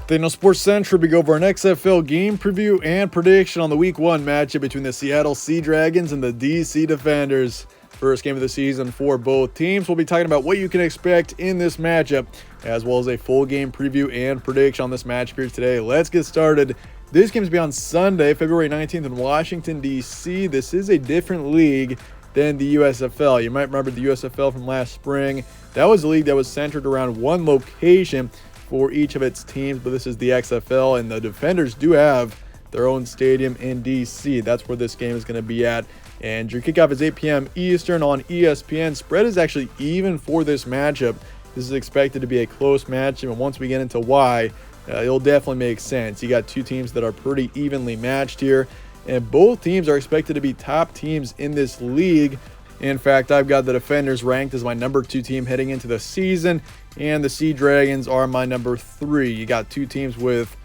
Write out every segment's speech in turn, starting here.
Thanos Sports Central, we go over an XFL game preview and prediction on the Week 1 matchup between the Seattle Sea Dragons and the DC Defenders. First game of the season for both teams. We'll be talking about what you can expect in this matchup, as well as a full game preview and prediction on this matchup here today. Let's get started. This game's be on Sunday, February 19th in Washington, D.C. This is a different league than the USFL. You might remember the USFL from last spring. That was a league that was centered around one location for each of its teams, but this is the XFL, and the Defenders do have their own stadium in DC. That's where this game is going to be at, and your kickoff is 8 p.m. Eastern on ESPN. Spread is actually even for this matchup. This is expected to be a close matchup, and once we get into why, it'll definitely make sense. You got two teams that are pretty evenly matched here, and both teams are expected to be top teams in this league. In fact, I've got the Defenders ranked as my number 2 team heading into the season, and the Sea Dragons are my number 3. You got two teams with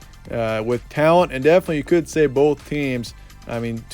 talent, and definitely you could say both teams. I mean,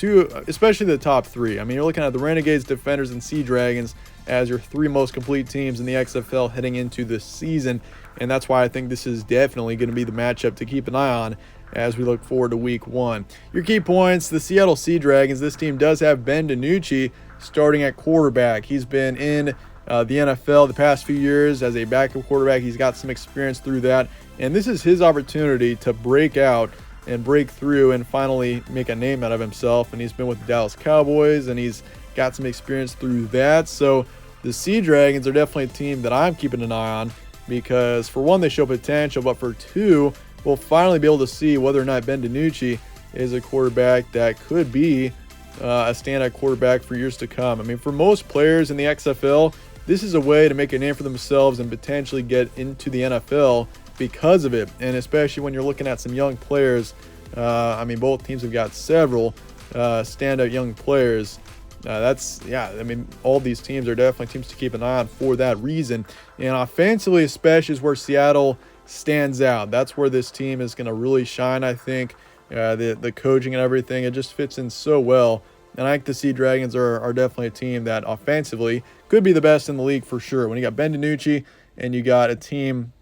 especially the top 3. I mean, you're looking at the Renegades, Defenders, and Sea Dragons as your 3 most complete teams in the XFL heading into the season, and that's why I think this is definitely going to be the matchup to keep an eye on as we look forward to Week 1. Your key points: the Seattle Sea Dragons. This team does have Ben DiNucci starting at quarterback. He's been in the NFL the past few years as a backup quarterback. He's got some experience through that, and this is his opportunity to break out and break through and finally make a name out of himself. And he's been with the Dallas Cowboys, and he's got some experience through that. So the Sea Dragons are definitely a team that I'm keeping an eye on, because for one, they show potential, but for two, we'll finally be able to see whether or not Ben DiNucci is a quarterback that could be a standout quarterback for years to come. I mean, for most players in the XFL, this is a way to make a name for themselves and potentially get into the NFL because of it. And especially when you're looking at some young players, I mean, both teams have got several standout young players. I mean, all these teams are definitely teams to keep an eye on for that reason. And offensively, especially, is where Seattle stands out. That's where this team is going to really shine, I think. The coaching and everything, it just fits in so well. And I think the Sea Dragons are definitely a team that offensively could be the best in the league for sure. When you got Ben DiNucci and you got a team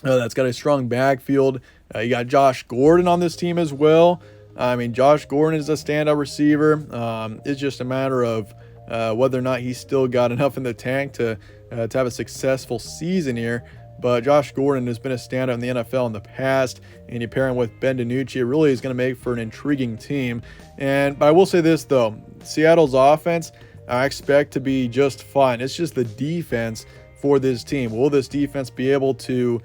that's got a strong backfield, you got Josh Gordon on this team as well. I mean, Josh Gordon is a standout receiver. It's just a matter of whether or not he's still got enough in the tank to have a successful season here. But Josh Gordon has been a standout in the NFL in the past, and you pair him with Ben DiNucci, it really is going to make for an intriguing team. But I will say this, though. Seattle's offense, I expect to be just fine. It's just the defense for this team. Will this defense be able to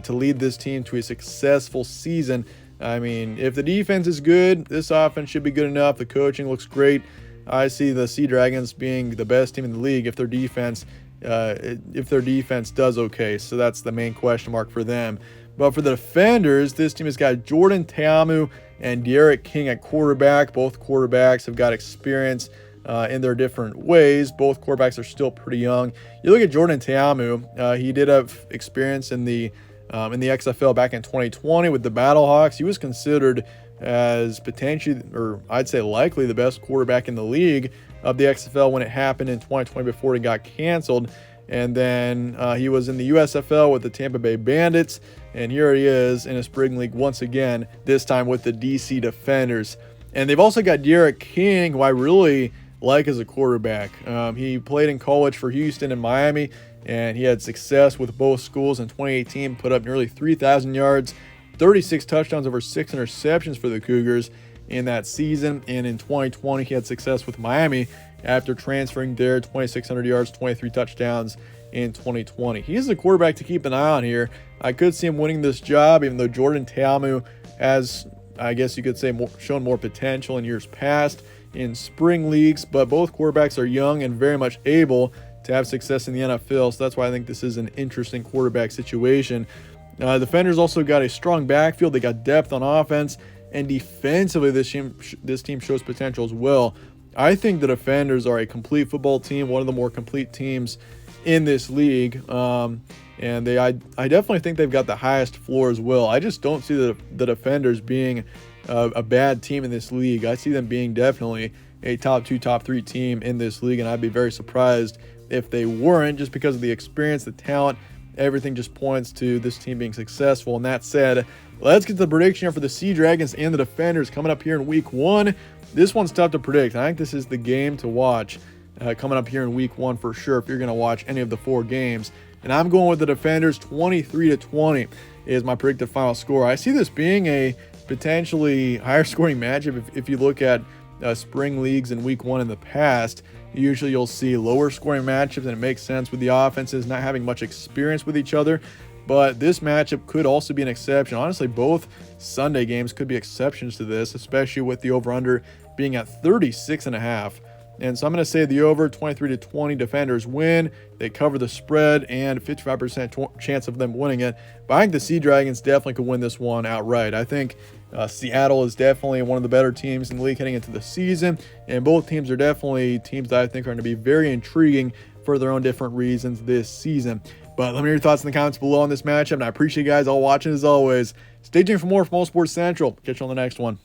lead this team to a successful season? I mean, if the defense is good, this offense should be good enough. The coaching looks great. I see the Sea Dragons being the best team in the league if their defense does okay. So that's the main question mark for them. But for the Defenders, this team has got Jordan Ta'amu and Derek King at quarterback. Both quarterbacks have got experience in their different ways. Both quarterbacks are still pretty young. You look at Jordan Ta'amu, he did have experience in the XFL back in 2020 with the Battlehawks. He was considered as potentially, or I'd say likely, the best quarterback in the league of the XFL when it happened in 2020 before it got canceled. And then he was in the USFL with the Tampa Bay Bandits, and here he is in a spring league once again, this time with the DC Defenders. And they've also got Derek King, who I really like as a quarterback. He played in college for Houston and Miami, and he had success with both schools in 2018, put up nearly 3,000 yards, 36 touchdowns, over 6 interceptions for the Cougars in that season. And in 2020, he had success with Miami after transferring there, 2,600 yards, 23 touchdowns in 2020. He is a quarterback to keep an eye on here. I could see him winning this job, even though Jordan Ta'amu has, I guess you could say, shown more potential in years past in spring leagues. But both quarterbacks are young and very much able to have success in the NFL, so that's why I think this is an interesting quarterback situation. Defenders also got a strong backfield. They got depth on offense, and defensively this team shows potential as well. I think the Defenders are a complete football team, one of the more complete teams in this league, and I definitely think they've got the highest floor as well. I just don't see the Defenders being a bad team in this league. I see them being definitely a top 2, top 3 team in this league, and I'd be very surprised if they weren't, just because of the experience, the talent, everything just points to this team being successful. And that said, let's get to the prediction here for the Sea Dragons and the Defenders coming up here in week 1. This one's tough to predict. I think this is the game to watch coming up here in week 1 for sure if you're going to watch any of the 4 games. And I'm going with the Defenders. 23-20 is my predicted final score. I see this being a potentially higher scoring matchup. If you look at spring leagues in week 1 in the past, usually you'll see lower scoring matchups, and it makes sense with the offenses not having much experience with each other. But this matchup could also be an exception. Honestly, both Sunday games could be exceptions to this, especially with the over-under being at 36.5. And so I'm going to say the over, 23-20, Defenders win. They cover the spread and 55% chance of them winning it. But I think the Sea Dragons definitely could win this one outright. I think Seattle is definitely one of the better teams in the league heading into the season. And both teams are definitely teams that I think are going to be very intriguing for their own different reasons this season. But let me know your thoughts in the comments below on this matchup. And I appreciate you guys all watching as always. Stay tuned for more from All Sports Central. Catch you on the next one.